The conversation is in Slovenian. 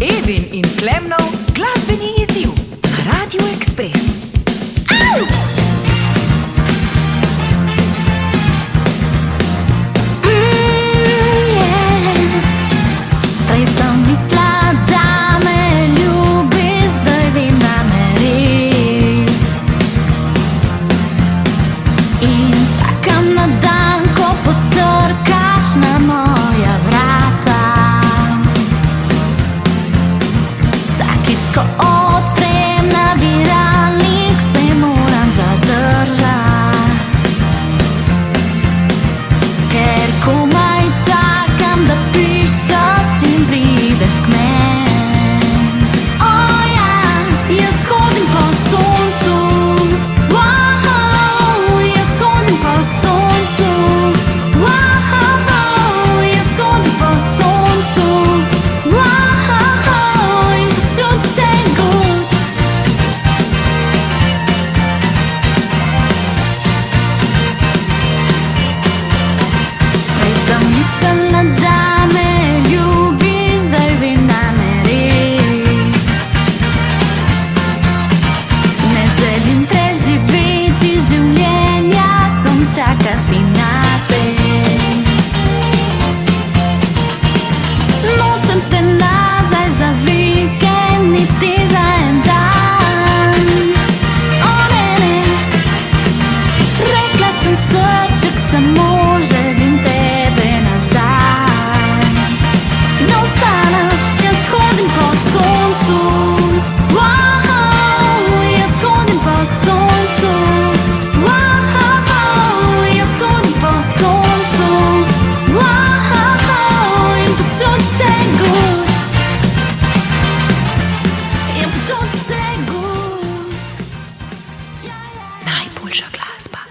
Evin in Klemnov glasbeni izziv na Radiu Ekspres. Ko odprem nabiralnik, se moram zadržati, ker komaj čakam, da pišeš in prideš k meni. O ja, jaz hodim po soncu, wow, jaz hodim po soncu, wow, jaz hodim po soncu, wow, in počutim se. Mislila, da me ljubiš, zdaj vem, da me res. Ne želim preživeti življenja, samo čakati nate. Nočem te nazaj za vikend, niti za en dan. O ne, ne, rekla sem srček, samo želim te. Najboljša glasba.